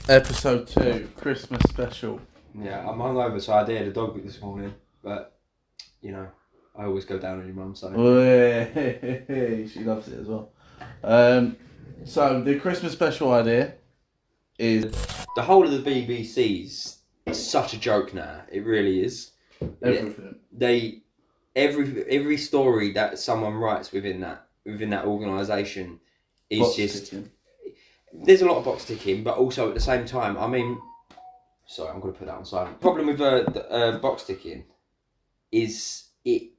Episode 2, Christmas Special. Yeah, I'm hungover, so I dared a dog this morning, but, you know, I always go down on your mum, so... She loves it as well. So, the Christmas Special idea is... The whole of the BBC's such a joke now, it really is. Everything. Every story that someone writes within that organisation is Box just... ticking. There's a lot of box ticking, but also at the same time, I mean... Sorry, I'm going to put that on silent. Problem with box ticking is it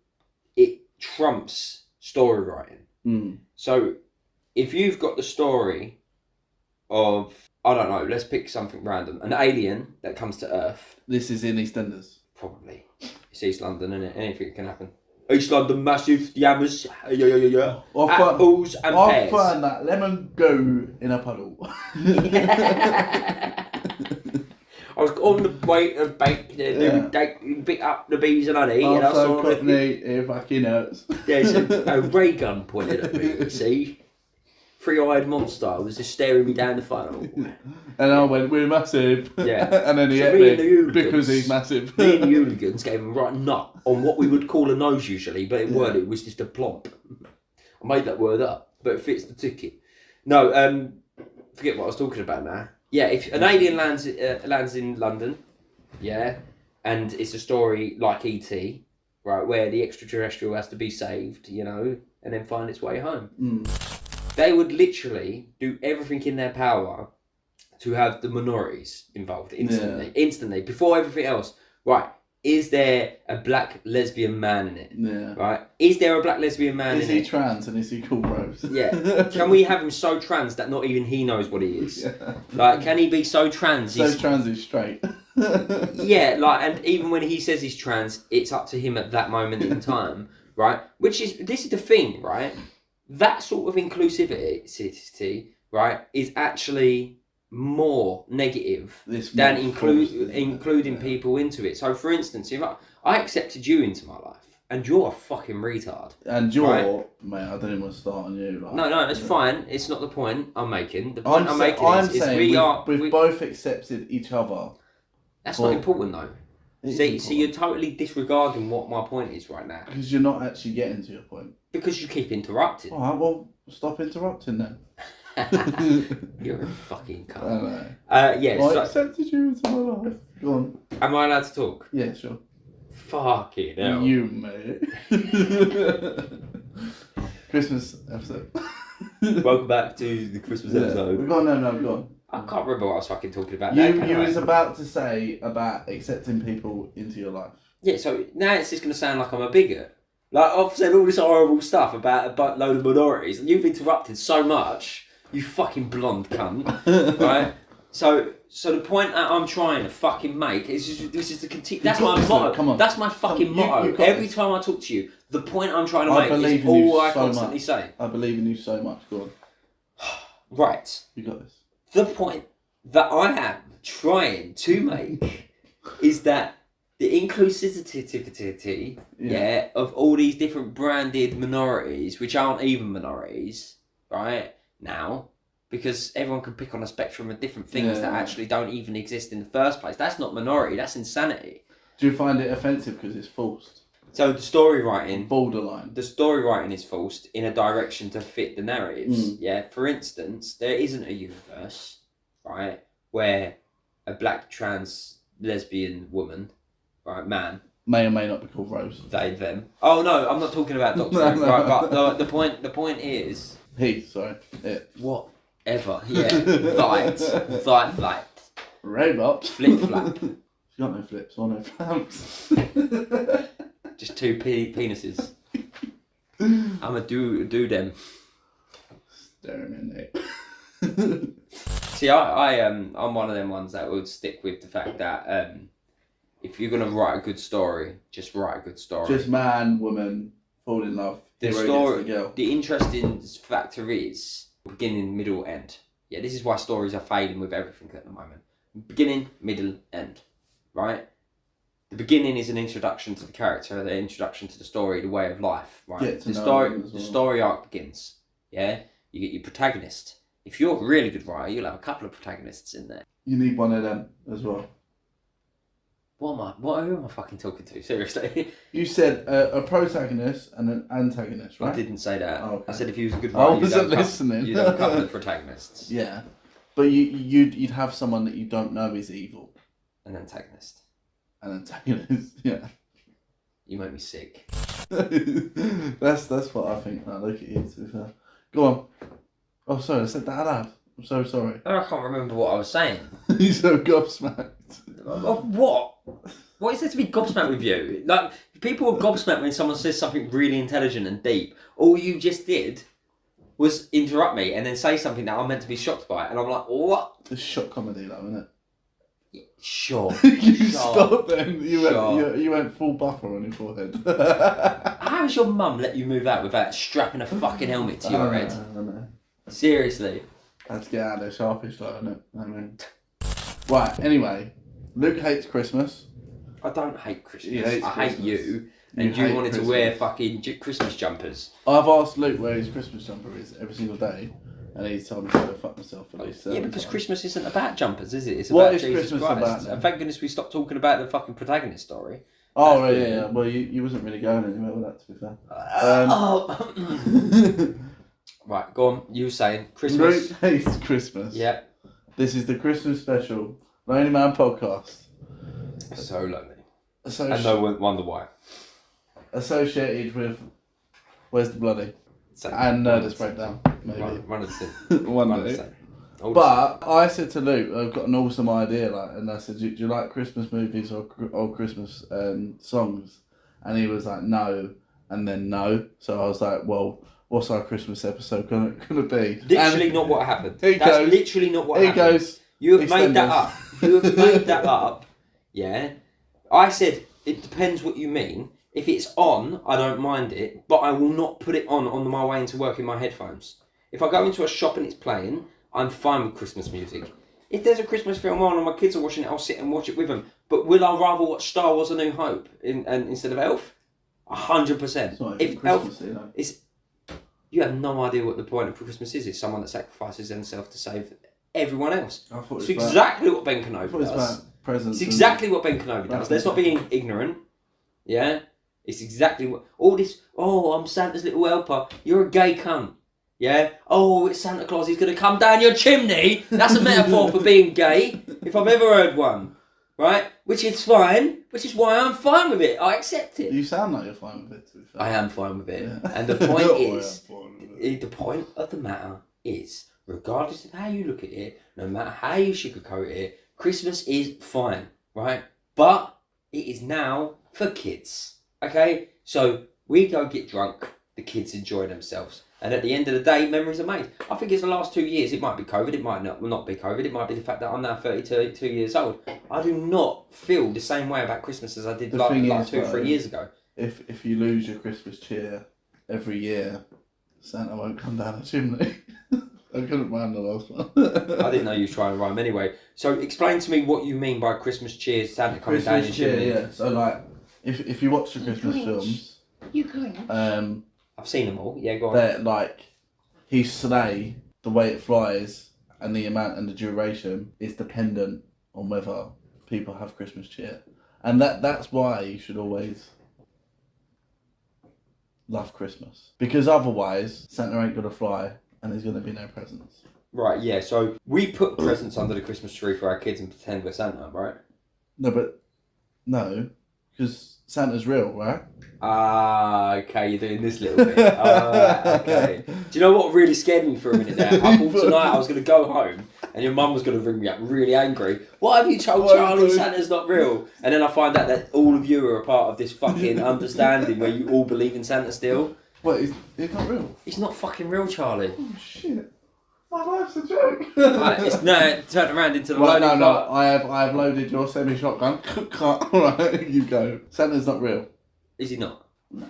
trumps story writing. Mm. So if you've got the story of, I don't know, let's pick something random, an alien that comes to Earth. This is in EastEnders. Probably. It's East London, isn't it? Anything can happen. East London, massive, the hammers, yeah. Apples and pears. I'll find that lemon go in a puddle. I was on the way to bake, pick up the bees and honey, and I saw it fucking hurts. There's a ray gun pointed at me, you see? Three-eyed monster was just staring me down the funnel. And I went, we're massive. Yeah. And then he ate me because he's massive. Me and the hooligans gave him a right nut on what we would call a nose usually, but it weren't, it was just a plomp. I made that word up, but it fits the ticket. No, forget what I was talking about now. Yeah, if an alien lands in London, yeah, and it's a story like E.T., right, where the extraterrestrial has to be saved, you know, and then find its way home. Mm. They would literally do everything in their power to have the minorities involved instantly, before everything else. Right, is there a black lesbian man in it? Yeah. Right, is there a black lesbian man in it? Is he trans and is he called Rose? Yeah. Can we have him so trans that not even he knows what he is? Yeah. Like, can he be so trans? Trans he's straight. Yeah, like, and even when he says he's trans, it's up to him at that moment in time, right? This is the thing, right? That sort of inclusivity, right, is actually more negative than including people into it. So, for instance, if I accepted you into my life, and you're a fucking retard. And you're... Right? Mate, I don't even want to start on you. Like, no, it's fine. It's not the point I'm making. The point I'm making is we've both accepted each other. That's not important, though. See, you're totally disregarding what my point is right now. Because you're not actually getting to your point. Because you keep interrupting. All right, well, stop interrupting then. You're a fucking cunt. I know. Yeah. I accepted you into my life. Go on. Am I allowed to talk? Yeah, sure. Fucking hell. You, mate. Christmas episode. Welcome back to the Christmas episode. Go on. I can't remember what I was fucking talking about. You was about to say about accepting people into your life. Yeah, so now it's just going to sound like I'm a bigot. Like, I've said all this horrible stuff about a buttload of minorities, and you've interrupted so much, you fucking blonde cunt, right? So the point that I'm trying to fucking make is this is the continue. That's my motto. Come on. That's my fucking motto. Every time I talk to you, the point I'm trying to make is all I constantly say. I believe in you so much. Go on. Right. You got this. The point that I am trying to make is that the inclusivity, of all these different branded minorities, which aren't even minorities, right, now, because everyone can pick on a spectrum of different things that actually don't even exist in the first place. That's not minority, that's insanity. Do you find it offensive because it's forced? So the story writing... Borderline. The story writing is forced in a direction to fit the narratives, For instance, there isn't a universe, right, where a black trans lesbian woman... Right, man. May or may not be called Rose. They, them. Oh no, I'm not talking about Doctor Who. Right, but the point is... It. Whatever, yeah. Light. Robots. Flip-flap. She's got no flips or no flaps. Just two penises. I'ma do them. Staring in it. See, I'm one of them ones that would stick with the fact that... if you're going to write a good story, just write a good story. Just man, woman, fall in love. The interesting factor is beginning, middle, end. Yeah, this is why stories are failing with everything at the moment. Beginning, middle, end. Right? The beginning is an introduction to the character, the introduction to the story, the way of life. Right? The story arc begins. Yeah? You get your protagonist. If you're a really good writer, you'll have a couple of protagonists in there. You need one of them as well. Who am I fucking talking to? Seriously? You said a protagonist and an antagonist, right? I didn't say that. Oh, okay. I said if he was a good writer, I wasn't listening. You'd have a couple of protagonists. Yeah. But you'd have someone that you don't know is evil. An antagonist. An antagonist, yeah. You make me sick. That's what I think now. Look at you, to be fair. Go on. Oh, sorry, I said that out loud. I'm so sorry. I can't remember what I was saying. You're so gobsmacked. What? What is there to be gobsmacked with you? Like, people are gobsmacked when someone says something really intelligent and deep. All you just did was interrupt me and then say something that I'm meant to be shocked by. And I'm like, what? It's shock comedy, though, isn't it? Yeah, sure. You stopped then. You went full buffer on your forehead. How has your mum let you move out without strapping a fucking helmet to your head? I know. Seriously. Had to get out of there sharpish, though, innit? I mean... Right, anyway. Luke hates Christmas. I don't hate Christmas. I hate you. And you wanted to wear fucking Christmas jumpers. I've asked Luke where his Christmas jumper is every single day, and he's told me to go fuck myself at least. Yeah, because Christmas isn't about jumpers, is it? It's what about is Jesus Christmas Christ. about, then? And thank goodness we stopped talking about the fucking protagonist story. Oh, right, yeah. Well, you wasn't really going anywhere with that, to be fair. Right, go on. You were saying Christmas. Luke hates Christmas. Yeah. This is the Christmas special, Lonely Man Podcast. So lonely. And no one wonder why. Associated with Where's the Bloody? Same. And Nerdist Breakdown, maybe. One of the same. One day. But I said to Luke, I've got an awesome idea, and I said, do you like Christmas movies or Christmas songs? And he was like, no, and then no. So I was like, well, what's our Christmas episode gonna be? Literally not what happened. That's literally not what happened. He goes, you have made that up. You have made that up. Yeah. I said, it depends what you mean. If it's on, I don't mind it, but I will not put it on my way into work in my headphones. If I go into a shop and it's playing, I'm fine with Christmas music. If there's a Christmas film on and my kids are watching it, I'll sit and watch it with them. But will I rather watch Star Wars: A New Hope instead of Elf? 100%. If Elf, you have no idea what the point of Christmas is. It's someone that sacrifices themselves to save everyone else. It's exactly what Ben Kenobi does. It's exactly what Ben Kenobi does. Let's not be ignorant. Yeah? It's exactly what... All this... Oh, I'm Santa's little helper. You're a gay cunt. Yeah? Oh, it's Santa Claus. He's going to come down your chimney. That's a metaphor for being gay, if I've ever heard one. Right? Which is fine. Which is why I'm fine with it. I accept it. You sound like you're fine with it, to be fair. I am fine with it. Yeah. And the point is... The point of the matter is, regardless of how you look at it, no matter how you sugarcoat it, Christmas is fine, right? But it is now for kids, okay? So we go get drunk, the kids enjoy themselves. And at the end of the day, memories are made. I think it's the last 2 years. It might be COVID, it might not be COVID. It might be the fact that I'm now 32 years old. I do not feel the same way about Christmas as I did like 2 or 3 years ago. If you lose your Christmas cheer every year, Santa won't come down a chimney. I couldn't rhyme the last one. I didn't know you were trying to rhyme anyway. So explain to me what you mean by Christmas cheer, Santa coming down your chimney. Yeah. So like, if you watch the Christmas films, I've seen them all. Yeah, go on. They're like, his sleigh, the way it flies, and the amount and the duration is dependent on whether people have Christmas cheer, and that's why you should always love Christmas, because otherwise Santa ain't gonna fly and there's gonna be no presents. Right, yeah, so we put presents under the Christmas tree for our kids and pretend we're Santa, right? No, because Santa's real, right? Ah, okay, you're doing this little bit. Okay. Do you know what really scared me for a minute there? I thought tonight I was going to go home and your mum was going to ring me up really angry. What have you told Charlie Santa's not real? And then I find out that all of you are a part of this fucking understanding where you all believe in Santa still. What, he's not real? He's not fucking real, Charlie. Oh, shit. My life's a joke. Right, it's turned around into the loading cart. I have loaded your semi-shotgun. Alright, you go. Santa's not real. Is he not? No.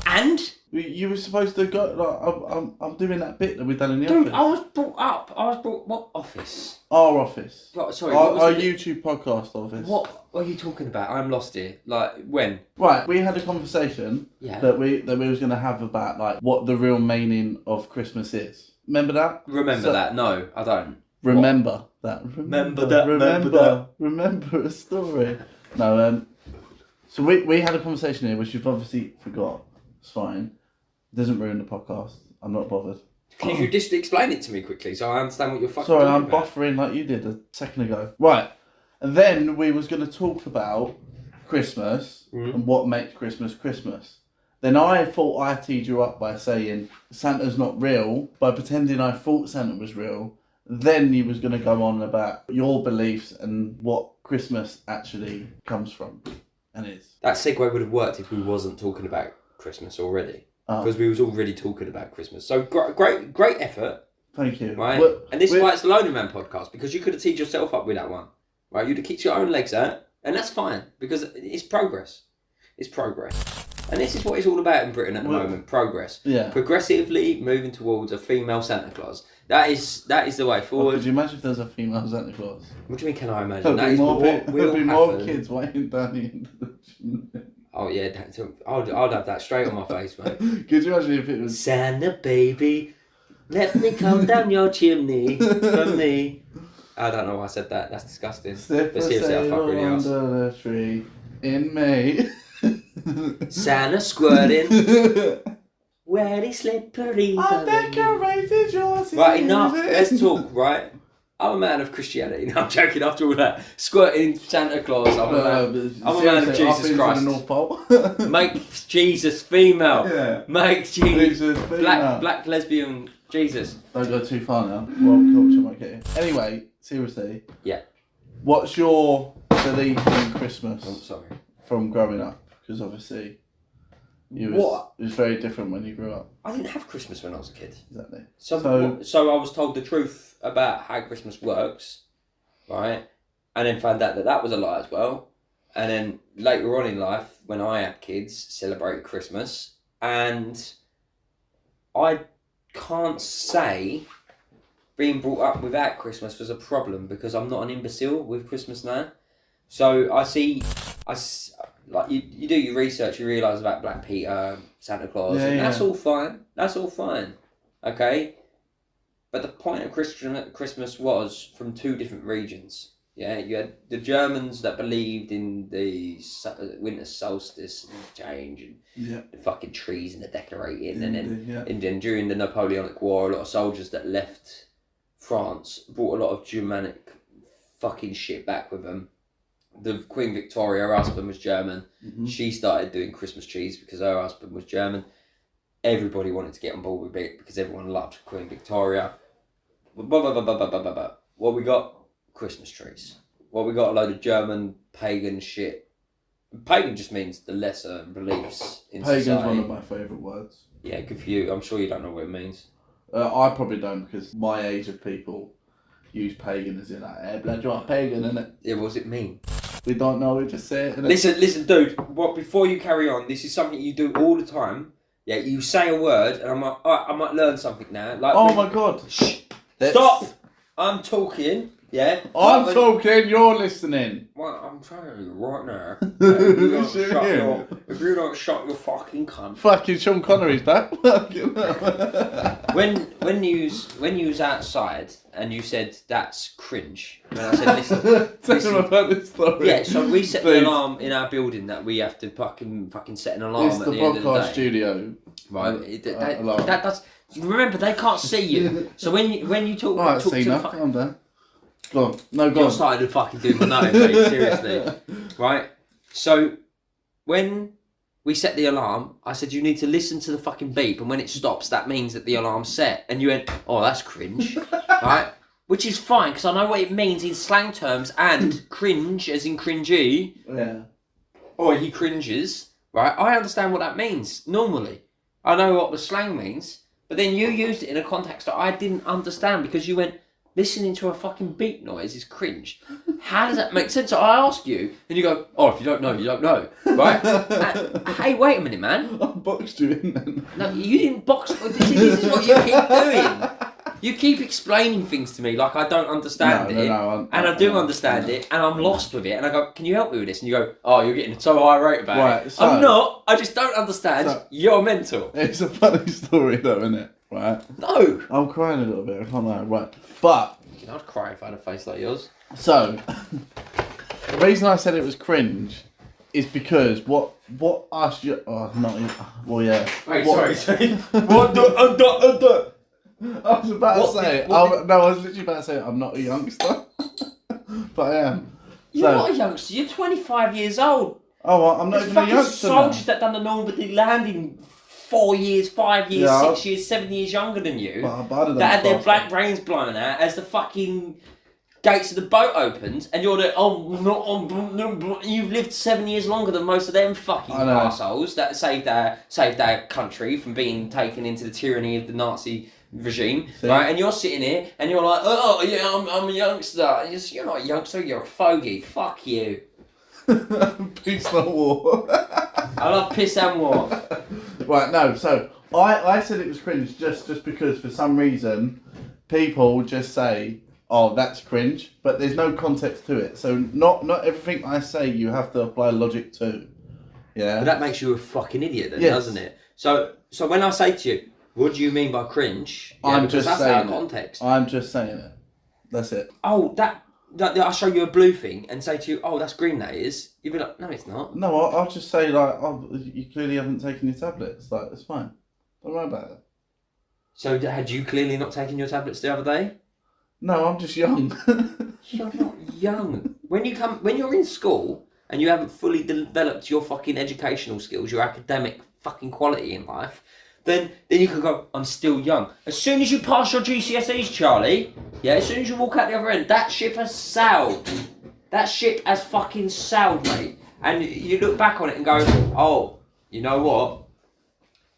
And? You were supposed to go, like, I'm doing that bit that we've done in the office. Dude, I was brought, what office? Our office. Sorry, our YouTube podcast office. What are you talking about? I'm lost here. Like, when? Right, we had a conversation that we was going to have about, like, what the real meaning of Christmas is. Remember that? Remember that? No, I don't. Remember that. Remember a story. No, so we had a conversation here, which you've obviously forgot. It's fine. It doesn't ruin the podcast. I'm not bothered. Can you just explain it to me quickly so I understand what you're fucking Sorry, talking I'm about? buffering like you did a second ago. Right. And then we was going to talk about Christmas and what makes Christmas Christmas. Then I thought I teed you up by saying Santa's not real, by pretending I thought Santa was real. Then you was going to go on about your beliefs and what Christmas actually comes from and is. That segue would have worked if we wasn't talking about Christmas already. Because we was already talking about Christmas. So great effort. Thank you. Right? And this is why it's the Lonely Man Podcast, because you could have teed yourself up with that one. Right? You'd have kicked your own legs out, and that's fine, because it's progress. It's progress. And this is what it's all about in Britain at the moment, progress. Yeah. Progressively moving towards a female Santa Claus. That is the way forward. Could you imagine if there's a female Santa Claus? What do you mean, can I imagine? There'll be more kids waiting down the end of the chimney. Oh yeah, I'd have that straight on my face, mate. Could you imagine if it was Santa baby, let me come down your chimney for me. I don't know why I said that. That's disgusting. But seriously, I fuck really else. Under the tree in May. Santa squirting, wetty slippery. I decorated yours. Right, enough. Let's talk. Right. I'm a man of Christianity. No, I'm joking. After all that, squirting Santa Claus. I'm a man of Jesus Christ. North Pole. Make Jesus female. Yeah. Make Jesus black lesbian Jesus. Don't go too far now. Well, culture might get you. Anyway, seriously. Yeah. What's your belief in Christmas? I'm sorry. From growing up, because obviously, it was very different when you grew up. I didn't have Christmas when I was a kid. Exactly. So I was told the truth about how Christmas works, right? And then found out that was a lie as well. And then later on in life, when I had kids, celebrated Christmas. And I can't say being brought up without Christmas was a problem, because I'm not an imbecile with Christmas now. So like you do your research, you realise about Black Peter, Santa Claus, and that's all fine. That's all fine, okay. But the point of Christmas was from two different regions. Yeah, you had the Germans that believed in the winter solstice and change and the fucking trees and the decorating, and then during the Napoleonic War, a lot of soldiers that left France brought a lot of Germanic fucking shit back with them. The Queen Victoria, her husband was German. Mm-hmm. She started doing Christmas trees because her husband was German. Everybody wanted to get on board with it because everyone loved Queen Victoria. What we got? Christmas trees. What we got? A load of German pagan shit. Pagan just means the lesser beliefs in Pagan's society. one of my favourite words. Yeah, good for you. I'm sure you don't know what it means. I probably don't, because my age of people use pagan as in like, hey, blood, you're a pagan, innit? Yeah, what does it mean? We don't know, we just say it. Listen, dude. Before you carry on, this is something you do all the time. Yeah, you say a word, and I'm like, all right, I might learn something now. Like, my god! Shh! Stop! I'm talking. Yeah. I'm talking. You're listening. Well, I'm trying to right now. If you don't shut your fucking cunt. Fucking Sean Connery's back. when you was outside and you said that's cringe, and I said listen. Tell them about this story. Yeah, so we set the alarm in our building that we have to fucking set an alarm. It's at the end of the podcast day. Studio. Right. That's remember they can't see you. So when you talk, Right, talk see to now. the fucking. Calm down. Go on. No, go You're on. starting to fucking do my nose, mate, seriously. Right? So, when we set the alarm, I said, you need to listen to the fucking beep, and when it stops, that means that the alarm's set. And you went, oh, that's cringe. Right? Which is fine, because I know what it means in slang terms, and cringe, as in cringy. Yeah. Or he cringes. Right? I understand what that means, normally. I know what the slang means, but then you used it in a context that I didn't understand, because you went, listening to a fucking beep noise is cringe. How does that make sense? So I ask you, and you go, oh, if you don't know, you don't know. Right? Hey, wait a minute, man. I boxed you in then. No, you didn't box. This is what you keep doing. You keep explaining things to me like I don't understand it. And I do understand it, and I'm lost with it. And I go, can you help me with this? And you go, oh, you're getting so irate about it. So, I'm not. I just don't understand. You're mental. It's a funny story though, isn't it? right? No. I'm crying a little bit, I can't lie, right? But... I'd cry if I had a face like yours. So, the reason I said it was cringe is because what us... Oh, not... Well, yeah. Wait, what, sorry. What the... I was about to say... I was literally about to say I'm not a youngster. But I am. You're not a youngster, you're 25 years old. Oh, well, I'm not even a youngster now. Soldiers that done the Normandy landing 4 years, 5 years, 6 years, 7 years younger than you, that had their black brains blown out as the fucking gates of the boat opened, and you're you've lived 7 years longer than most of them fucking arseholes that saved our country from being taken into the tyranny of the Nazi regime, right? And you're sitting here and you're like, oh yeah, I'm a youngster. You're not a youngster, you're a fogey. Fuck you. Peace, not war. I love piss and war. Right, no, so I said it was cringe just because for some reason people just say, oh, that's cringe, but there's no context to it. So not everything I say you have to apply logic to. Yeah. But that makes you a fucking idiot then, doesn't it? So when I say to you, what do you mean by cringe? Yeah, I'm just saying out of context. I'm just saying it. That's it. Oh, that I'll show you a blue thing and say to you, oh, that's green, that is. You'll be like, no, it's not. No, I'll just say, like, oh, you clearly haven't taken your tablets. Like, it's fine. Don't worry about it. So had you clearly not taken your tablets the other day? No, I'm just young. You're not young. When you're in school and you haven't fully developed your fucking educational skills, your academic fucking quality in life, then you can go, I'm still young. As soon as you pass your GCSEs, Charlie, as soon as you walk out the other end, that ship has sailed. That ship has fucking sailed, mate. And you look back on it and go, oh, you know what?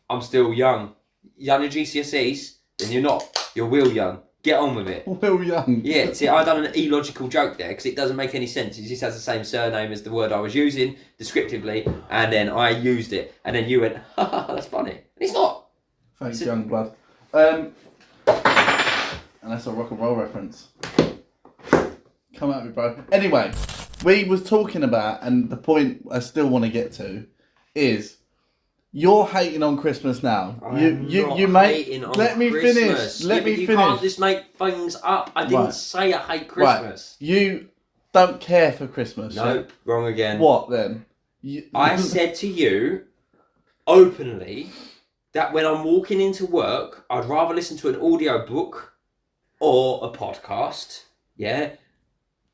I'm still young. You done your GCSEs? Then you're not. You're real young. Get on with it. Real young. Yeah, see, I done an illogical joke there because it doesn't make any sense. It just has the same surname as the word I was using descriptively, and then I used it, and then you went, haha, that's funny. And it's not. Thanks, young blood. And that's a rock and roll reference. Come at me, bro. Anyway, we was talking about, and the point I still want to get to is, you're hating on Christmas now. You make. Let me finish. Let me finish. You can't just make things up. I didn't say I hate Christmas. Right. You don't care for Christmas. Nope, wrong again. What then? I said to you openly that when I'm walking into work, I'd rather listen to an audio book or a podcast. Yeah,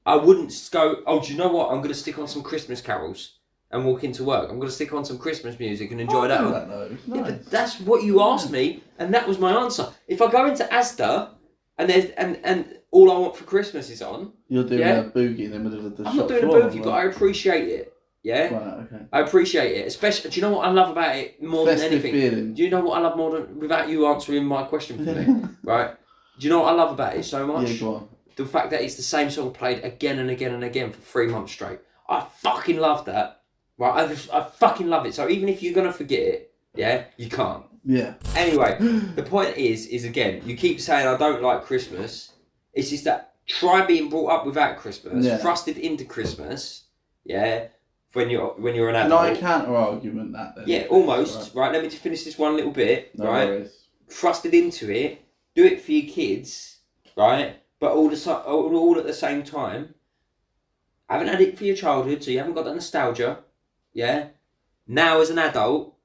I wouldn't go, oh, do you know what? I'm going to stick on some Christmas carols and walk into work. I'm going to stick on some Christmas music and enjoy that. Nice. Yeah, but that's what you asked me, and that was my answer. If I go into Asda and there's and all I want for Christmas is on, you're doing a boogie in the middle of the shop. I'm not doing a boogie, but I appreciate it. Yeah, right, okay. I appreciate it. Especially, do you know what I love about it more Festive than anything? Feeling. Do you know what I love more than, without you answering my question for me, right? Do you know what I love about it so much? Yeah, go on. The fact that it's the same song played again and again and again for 3 months straight. I fucking love that. Right, I fucking love it. So even if you're gonna forget it, you can't. Yeah. Anyway, the point is again, you keep saying I don't like Christmas. It's just that try being brought up without Christmas, thrusted into Christmas, when you're an adult. Can I counter argument that then? Yeah, almost. Right, let me just finish this one little bit. No right, worries. Thrusted into it. Do it for your kids, right? But all at the same time, haven't had it for your childhood, so you haven't got that nostalgia. Yeah. Now as an adult,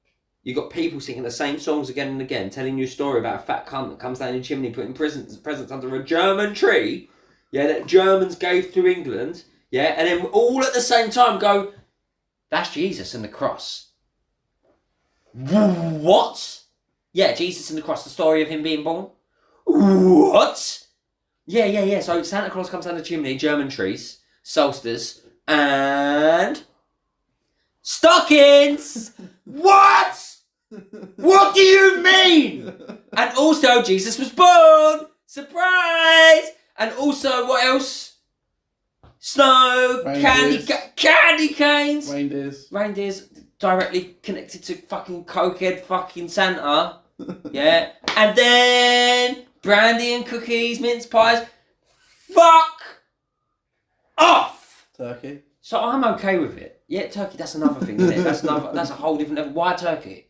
you got people singing the same songs again and again, telling you a story about a fat cunt that comes down your chimney, putting presents under a German tree. Yeah, that Germans gave to England. Yeah, and then all at the same time go, that's Jesus and the cross. What? Yeah, Jesus and the cross, the story of him being born. What? Yeah. So Santa Claus comes down the chimney, German trees, solstice, and stockings! What? What do you mean? And also, Jesus was born! Surprise! And also, what else? Snow, Reindeers. candy canes! Reindeers directly connected to fucking cokehead fucking Santa. Yeah. And then brandy and cookies, mince pies. Fuck off! Turkey. So I'm okay with it. Yeah, turkey, that's another thing, isn't it? That's a whole different level. Why turkey?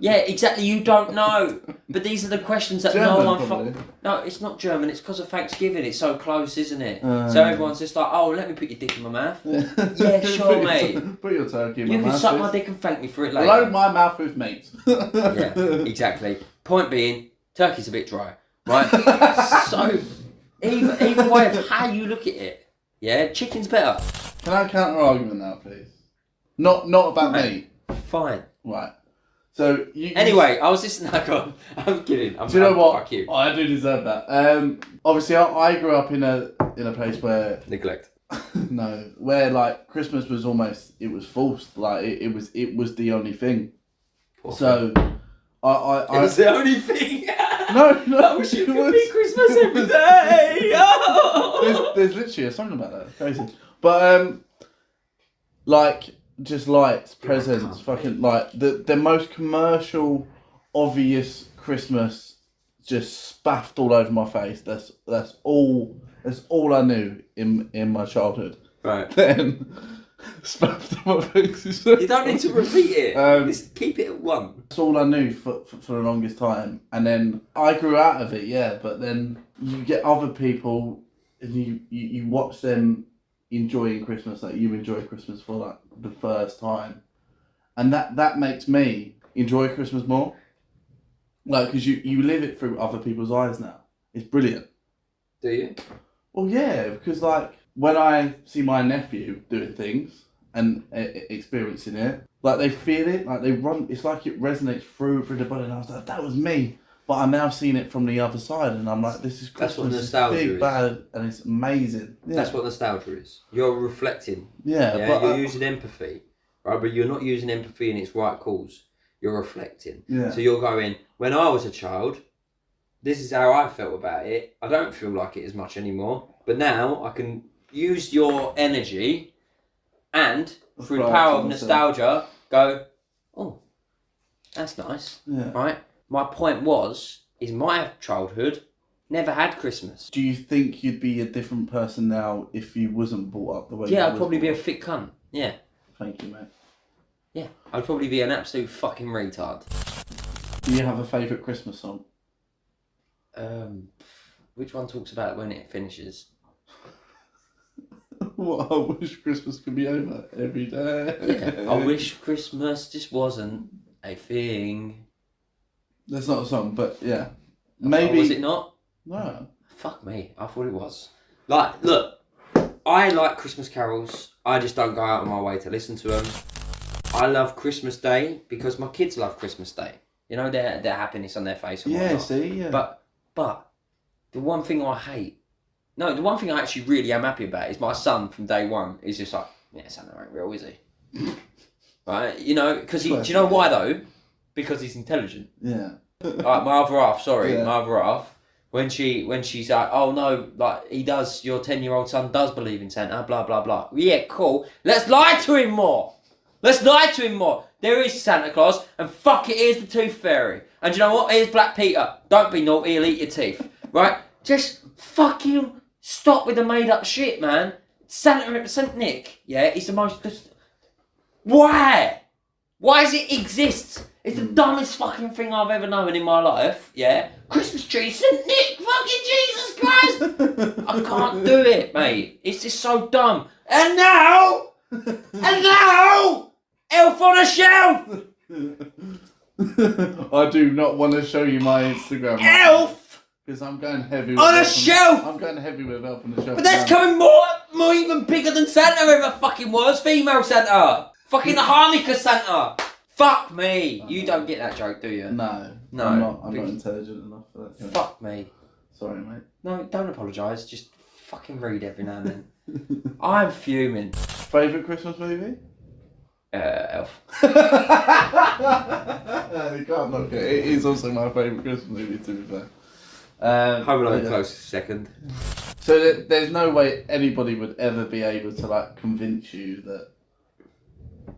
Yeah, exactly, you don't know. But these are the questions that German, no one No, it's not German. It's because of Thanksgiving. It's so close, isn't it? So everyone's just like, oh, let me put your dick in my mouth. Yeah, sure, mate. Put your turkey in my mouth. You can suck my dick and thank me for it later. Load my mouth with meat. Yeah, exactly. Point being, turkey's a bit dry, right? So, either way of how you look at it, yeah, chicken's better. Can I counter argument now, please? Not about meat. Fine. Right. So Anyway, I was listening. I'm kidding. Do you know what? Fuck you. Oh, I do deserve that. Obviously, I grew up in a place where Neglect. no, where like Christmas was almost it was forced. Like it was the only thing. So I it was the only thing. No, I wish it could be Christmas every day. Oh! There's literally a song about that. It's crazy. But like just lights, presents, fucking like the most commercial, obvious Christmas just spaffed all over my face. That's all I knew in my childhood. Right. Then spaffed on my face. You don't need to repeat it. Just keep it at one. That's all I knew for the longest time. And then I grew out of it, yeah, but then you get other people and you watch them enjoying Christmas, like you enjoy Christmas for like the first time. And that makes me enjoy Christmas more. Like, because you live it through other people's eyes now. It's brilliant. Do you? Well, yeah, because like when I see my nephew doing things and experiencing it, like they feel it, like they run. It's like it resonates through the body. And I was like, that was me. But I'm now seeing it from the other side, and I'm like, this is Christmas. That's what nostalgia big, is. bad, and it's amazing. Yeah. That's what nostalgia is. You're reflecting. Yeah, but you're using empathy, right? But you're not using empathy in its right cause. You're reflecting. Yeah. So you're going, when I was a child, this is how I felt about it. I don't feel like it as much anymore. But now I can use your energy and, through the power of nostalgia, go, oh, that's nice. Yeah. Right? My point is my childhood never had Christmas. Do you think you'd be a different person now if you wasn't brought up the way? Yeah, I'd probably be a thick cunt. Yeah. Thank you, mate. Yeah, I'd probably be an absolute fucking retard. Do you have a favourite Christmas song? Which one talks about when it finishes? What, I wish Christmas could be over every day. Yeah, I wish Christmas just wasn't a thing. That's not a song, but yeah. Maybe. Oh, was it not? No. Fuck me, I thought it was. Like, look, I like Christmas carols. I just don't go out of my way to listen to them. I love Christmas Day because my kids love Christmas Day. You know, their happiness on their face and whatnot. See, yeah. But the one thing I hate, the one thing I actually really am happy about is my son from day one is just like, yeah, Santa ain't real, is he? Right? You know, because do you know why though? Because he's intelligent. Yeah. Like my other half, when she's like, oh no, like he does, your 10-year-old son does believe in Santa, blah, blah, blah. Yeah, cool. Let's lie to him more. There is Santa Claus, and fuck it, here's the Tooth Fairy. And you know what? Here's Black Peter. Don't be naughty, he'll eat your teeth. Right? Just fucking stop with the made up shit, man. Saint Nick, yeah, is the most... Why? Why does it exist? It's the dumbest fucking thing I've ever known in my life, yeah? Christmas tree, Saint Nick, fucking Jesus Christ! I can't do it, mate. It's just so dumb. And now, Elf on a Shelf! I do not want to show you my Instagram. Elf! Because I'm going heavy on a shelf! I'm going heavy with Elf on a Shelf. But that's coming more even bigger than Santa ever fucking was. Female Santa. Fucking the Hanukkah Santa. Fuck me. You don't get that joke, do you? No. I'm not intelligent enough for that. Fuck me. Sorry, mate. No, don't apologise. Just fucking read every now and then. I'm fuming. Favourite Christmas movie? Elf. You can't knock it. It is also my favourite Christmas movie, to be fair. Home Alone close second. So there's no way anybody would ever be able to like convince you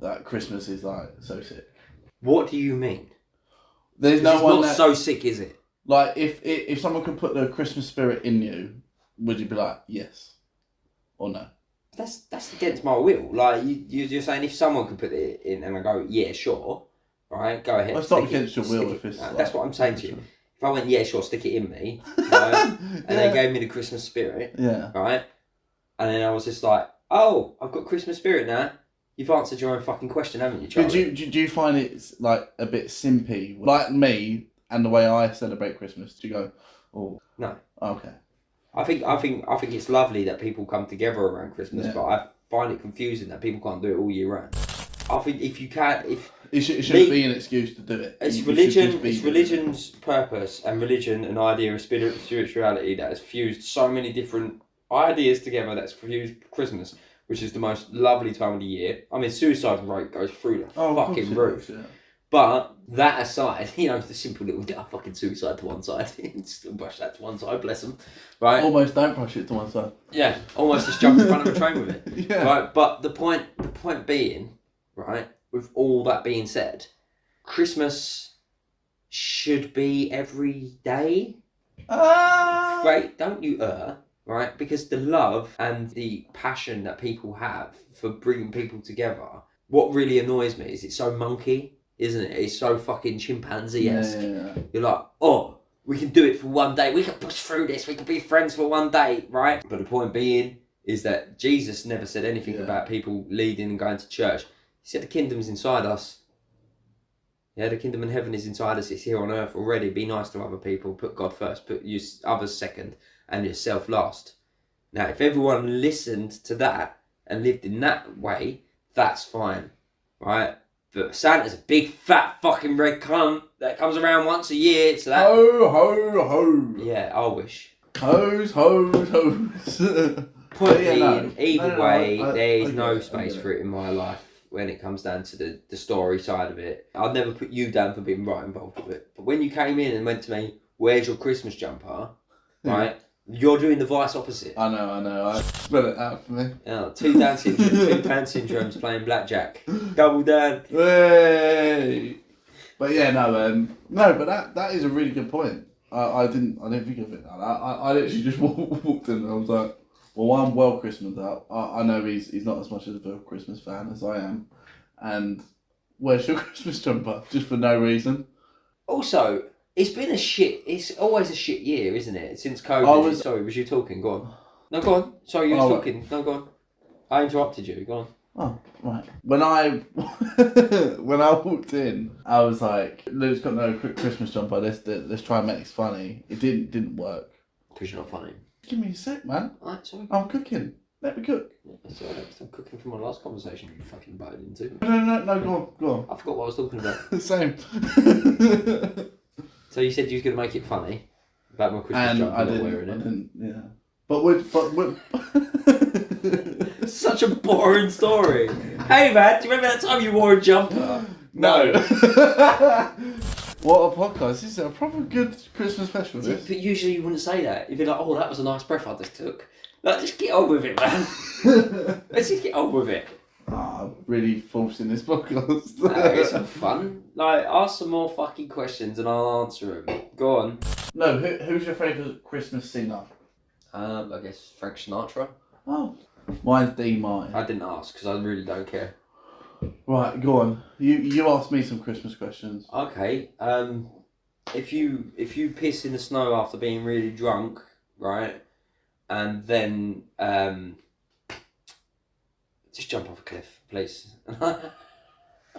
that Christmas is like so sick. What do you mean? There's no one not so sick, is it? Like if someone could put the Christmas spirit in you, would you be like yes or no? That's against my will. Like you're saying, if someone could put it in, and I go, yeah, sure, right, go ahead. Well, it's not against your will if it's. that's what I'm saying to you. if I went, yeah, sure, stick it in me, right? And they gave me the Christmas spirit, right? And then I was just like, oh, I've got Christmas spirit now. You've answered your own fucking question, haven't you, Charlie? Do you find it's like a bit simpy, like me and the way I celebrate Christmas? Do you go, oh no? Okay. I think it's lovely that people come together around Christmas, but I find it confusing that people can't do it all year round. I think if you can, it shouldn't be an excuse to do it. It's religion. It's religion's purpose and religion, an idea of spirituality that has fused so many different ideas together. That's fused Christmas, which is the most lovely time of the year. I mean, suicide rate goes through the fucking roof. Yeah. But that aside, the simple little fucking suicide to one side. Still brush that to one side, bless them. Right? Almost don't brush it to one side. Yeah, almost just jump in front of a train with it. Yeah. Right? But the point being, right, with all that being said, Christmas should be every day. Right? Don't you right? Because the love and the passion that people have for bringing people together, what really annoys me is it's so monkey, isn't it? It's so fucking chimpanzee-esque. Yeah. You're like, oh, we can do it for one day. We can push through this. We can be friends for one day, right? But the point being is that Jesus never said anything about people leading and going to church. He said the kingdom's inside us. Yeah, the kingdom in heaven is inside us. It's here on earth already. Be nice to other people. Put God first. Put others second. And yourself last. Now, if everyone listened to that and lived in that way, that's fine, right? But Santa's a big, fat, fucking red cunt that comes around once a year, so that... Ho, ho, ho. Yeah, I wish. Hose, hose, hose. Point being, either way, there's no space for it in my life when it comes down to the story side of it. I'd never put you down for being right involved with it. But when you came in and went to me, where's your Christmas jumper, right? You're doing the vice opposite. I know. I spell it out for me. Yeah, two Down syndromes playing blackjack. Double down. Hey. But yeah, but that is a really good point. I didn't think of it. I literally just walked in and I was like, well, I'm well Christmas out. I know he's not as much of a Christmas fan as I am. And where's your Christmas jumper? Just for no reason. Also, it's always a shit year, isn't it? Since COVID. Sorry, was you talking? Go on. No, go on. Sorry, you were talking. No, go on. I interrupted you. Go on. Oh, right. When I walked in, I was like, Luke's got no Christmas jumper. Let's try and make this funny. It didn't work. Because you're not funny. Give me a sec, man. Alright, sorry. I'm cooking. Let me cook. Yeah, sorry, I'm still cooking from my last conversation you fucking butted into. No, go on. I forgot what I was talking about. Same. So you said you was going to make it funny about my Christmas jumper not wearing it. I didn't, yeah. But we're Such a boring story. Hey man, do you remember that time you wore a jumper? No. What a podcast. This is a proper good Christmas special, this. But usually you wouldn't say that. You'd be like, oh, that was a nice breath I just took. Like, just get on with it, man. Let's just get on with it. Really forcing this podcast. No, it's some fun. Like, ask some more fucking questions and I'll answer them. Go on. No, who's your favourite Christmas singer? I guess Frank Sinatra. Oh. Mine's Dean Martin. I didn't ask because I really don't care. Right, go on. You ask me some Christmas questions. Okay. If you piss in the snow after being really drunk, right, and then just jump off a cliff, please. I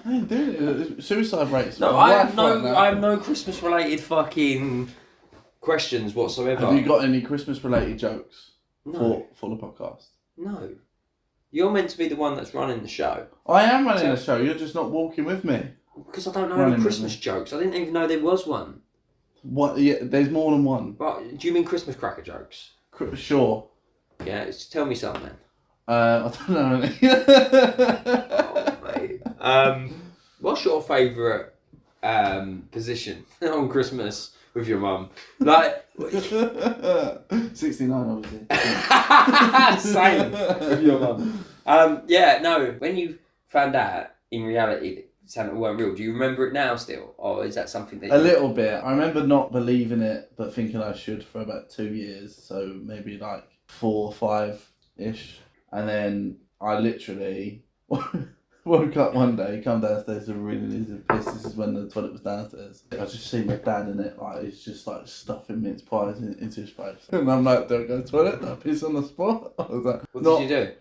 ain't doing it. Suicide rates. No, I have no Christmas related fucking questions whatsoever. Have you got any Christmas related jokes for the podcast? No. You're meant to be the one that's running the show. I am running the show, you're just not walking with me. Because I don't know any Christmas jokes. I didn't even know there was one. What? Yeah, there's more than one. Right, do you mean Christmas cracker jokes? Sure. Yeah, tell me something. I don't know any. Oh, mate. What's your favourite position on Christmas with your mum? Like 69, obviously. Same with your mum. When you found out in reality that Santa weren't real, do you remember it now still? Or is that something that A little bit. I remember not believing it, but thinking I should for about 2 years. So maybe like 4 or 5-ish. And then I literally, Woke up one day, come downstairs and really needed a piss. This is when the toilet was downstairs. I just see my dad in it, like he's just like stuffing mince pies into his face. And I'm like, don't go to the toilet, I piss on the spot. I was like, what did you do?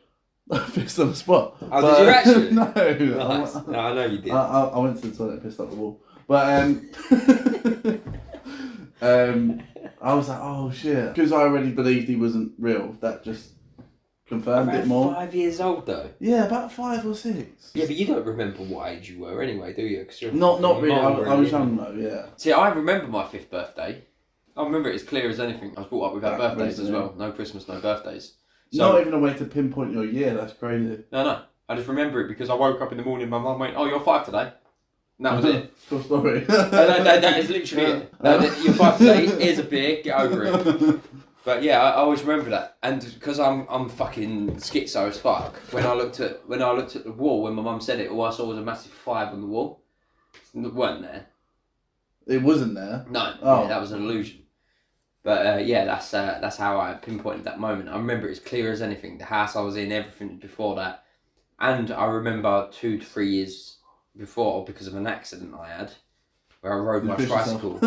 I pissed on the spot. Oh, did you actually? No. Nice. No, I know you did. I went to the toilet and pissed up the wall. But I was like, oh shit. Because I already believed he wasn't real, that just confirmed it more. 5 years old though? Yeah, about 5 or 6. Yeah, but you don't remember what age you were anyway, do you? Cause Not really, I was young though, yeah. See, I remember my 5th birthday. I remember it as clear as anything. I was brought up without birthdays as well. No Christmas, no birthdays. So, not even a way to pinpoint your year, that's crazy. No. I just remember it because I woke up in the morning, my mum went, oh, you're 5 today. And that was it. Cool story. that is literally it. You're 5 today, here's a beer, get over it. But yeah, I always remember that. And because I'm fucking schizo as fuck, when I looked at the wall, when my mum said it, all I saw was a massive 5 on the wall. It weren't there. It wasn't there? No, oh. Yeah, that was an illusion. But yeah, that's how I pinpointed that moment. I remember it as clear as anything. The house I was in, everything before that. And I remember 2 to 3 years before, because of an accident I had, where I rode my tricycle.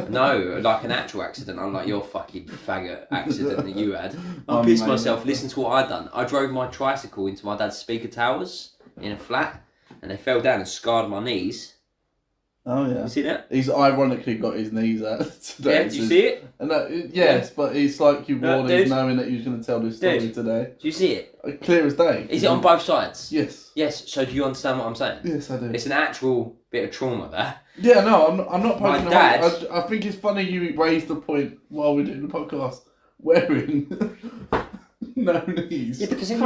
No, like an actual accident, unlike your fucking faggot accident that you had. I pissed myself. Listen to what I'd done. I drove my tricycle into my dad's speaker towers in a flat, and they fell down and scarred my knees. Oh yeah. You see that? He's ironically got his knees out today. Yeah, do you see it? Yes, but it's like you warned him knowing that he was going to tell this story today. Do you see it? Clear as day. Is it on both sides? Yes. Yes, so do you understand what I'm saying? Yes, I do. It's an actual bit of trauma there. Yeah, no, I'm not poking My dad... I think it's funny you raised the point while we're doing the podcast, wearing no knees. Yeah, because if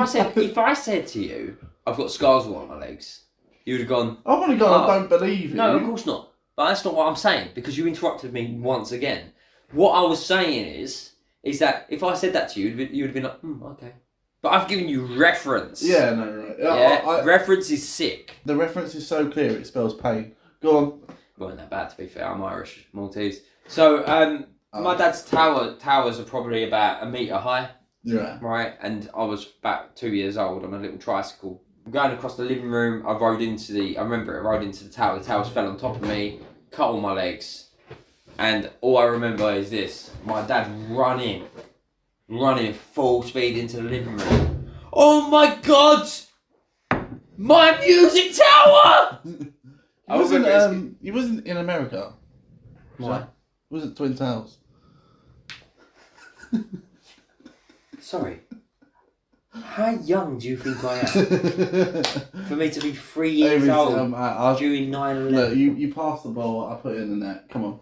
I said to you, I've got scars all on my legs, you would have gone... I would have gone, I don't believe you. No, of course not. But that's not what I'm saying, because you interrupted me once again. What I was saying is that if I said that to you, you would have been like, okay. But I've given you reference. Yeah, no, right. Yeah, reference is sick. The reference is so clear, it spells pain. Go on. Wasn't that bad, to be fair. I'm Irish, Maltese. So, my dad's towers are probably about 1 metre high. Yeah. Right, and I was about 2 years old on a little tricycle. Going across the living room, I rode into the tower. The towers fell on top of me, cut all my legs. And all I remember is this. My dad running full speed into the living room. Oh my God! My music tower! He wasn't in America. Why? It wasn't Twin Towers. Sorry. How young do you think I am? For me to be 3 years old during 9/11. Look, you passed the ball, I put it in the net. Come on.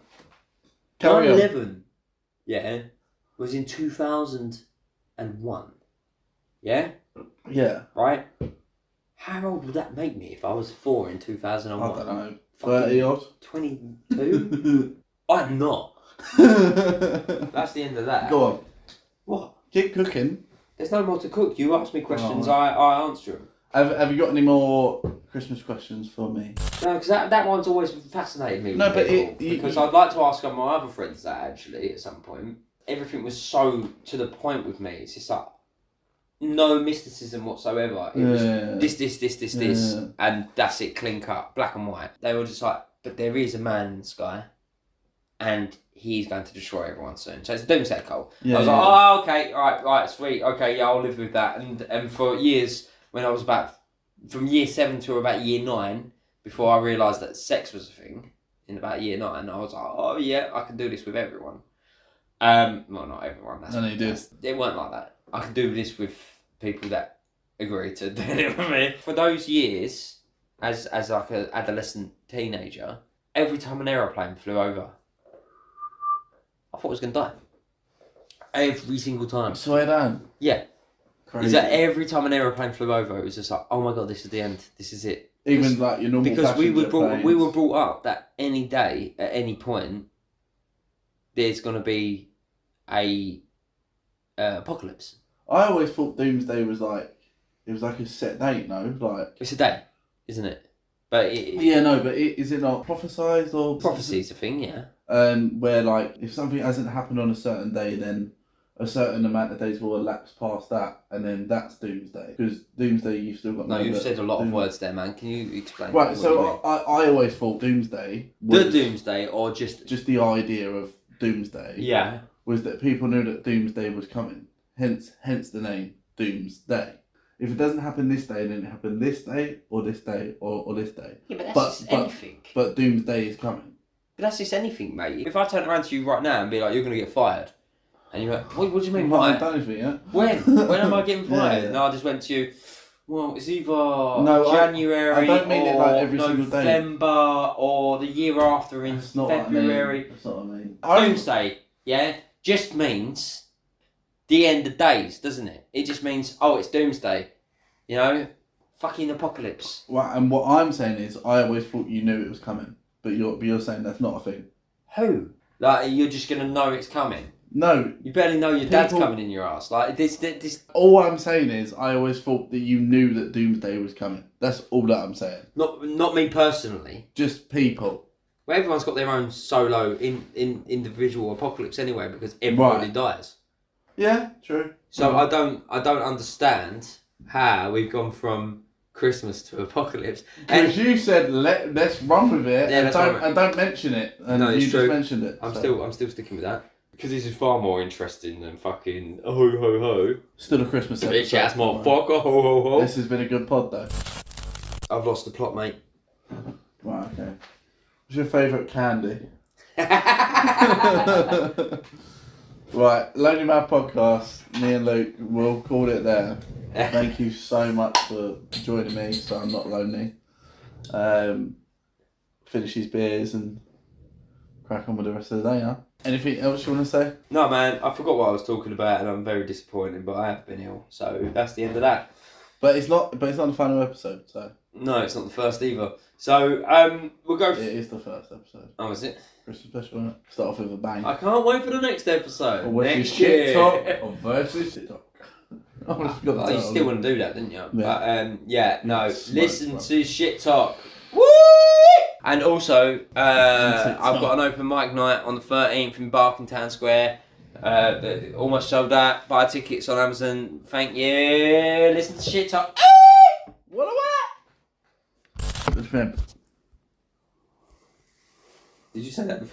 9/11, yeah, was in 2001. Yeah? Yeah. Right? How old would that make me if I was 4 in 2001? I don't know. 30 odd? 22? I'm not. That's the end of that. Go on. What? Keep cooking. There's no more to cook. You ask me questions, I answer them. Have you got any more Christmas questions for me? No, because that one's always fascinated me. No, but because I'd like to ask my other friends that actually at some point. Everything was so to the point with me. It's just like no mysticism whatsoever. It was this, and that's it, clean cut, black and white. They were just like, but there is a man in the sky, and he's going to destroy everyone soon. So it's a doomsday cult. I was like, oh, okay, right, sweet, okay, yeah, I'll live with that. And for years, when I was from year 7 to about year 9, before I realised that sex was a thing, in about year 9, I was like, oh yeah, I can do this with everyone. Well, not everyone. It weren't like that. I could do this with people that agree to do it with me. For those years, as like an adolescent teenager, every time an aeroplane flew over, I thought I was going to die. Every single time. Swear down. Yeah. Crazy. Is that every time an aeroplane flew over, it was just like, oh my God, this is the end. This is it. Even like your normal. Because we were brought up that any day, at any point, there's going to be a apocalypse. I always thought Doomsday was like, it was like a set date, no? Like it's a day, isn't it? But is it not prophesized or prophecy's a thing, yeah. Where like if something hasn't happened on a certain day, then a certain amount of days will elapse past that, and then that's Doomsday. Because Doomsday, you've still got... No, you've said a lot of words there, man. Can you explain? Right, so I always thought Doomsday was... The Doomsday, or just... Just the idea of Doomsday. Yeah. Was that people knew that Doomsday was coming. Hence the name, Doomsday. If it doesn't happen this day, then it happened this day, or this day, or this day. Yeah, but that's just anything. But Doomsday is coming. But that's just anything, mate. If I turn around to you right now and be like, you're going to get fired, and you're like, what do you mean, I haven't done anything yet. When? When am I getting fired? Yeah. No, I just went to you, well, it's either January I don't mean or it like every single day. November or the year after in February. That's not what I mean. Doomsday, yeah, just means the end of days, doesn't it? It just means, oh, it's Doomsday. You know? Fucking apocalypse. Well, and what I'm saying is, I always thought you knew it was coming. But you're saying that's not a thing. Who? Like, you're just going to know it's coming? No. You barely know your dad's coming in your ass. Like, this... All I'm saying is, I always thought that you knew that Doomsday was coming. That's all that I'm saying. Not me personally. Just people. Well, everyone's got their own solo individual apocalypse anyway, because everybody dies. Yeah, true. So I don't understand how we've gone from Christmas to apocalypse. Because you said let's run with it, yeah, and don't mention it. And no, you true. just mentioned it. I'm still sticking with that. Because this is far more interesting than fucking ho ho ho. Still a Christmas episode. Bitch ass motherfucker, ho ho ho. This has been a good pod though. I've lost the plot, mate. Right, okay. What's your favourite candy? Right, Lonely Man Podcast, me and Luke, we'll call it there. Thank you so much for joining me, so I'm not lonely. Finish these beers and crack on with the rest of the day, huh? Anything else you want to say? No, man, I forgot what I was talking about and I'm very disappointed, but I have been ill, so that's the end of that. But it's not the final episode, so... No, it's not the first either. So, we'll go... It is the first episode. Oh, is it? Christmas special, isn't it? Start off with a bang. I can't wait for the next episode. Or versus shit talk, or versus shit talk. Oh, you still want to do that, didn't you? Yeah. But, listen to shit talk. Woo! And also, I've got an open mic night on the 13th in Barking Town Square. Almost sold out. Buy tickets on Amazon. Thank you. Listen to shit talk. What? Did you say that before?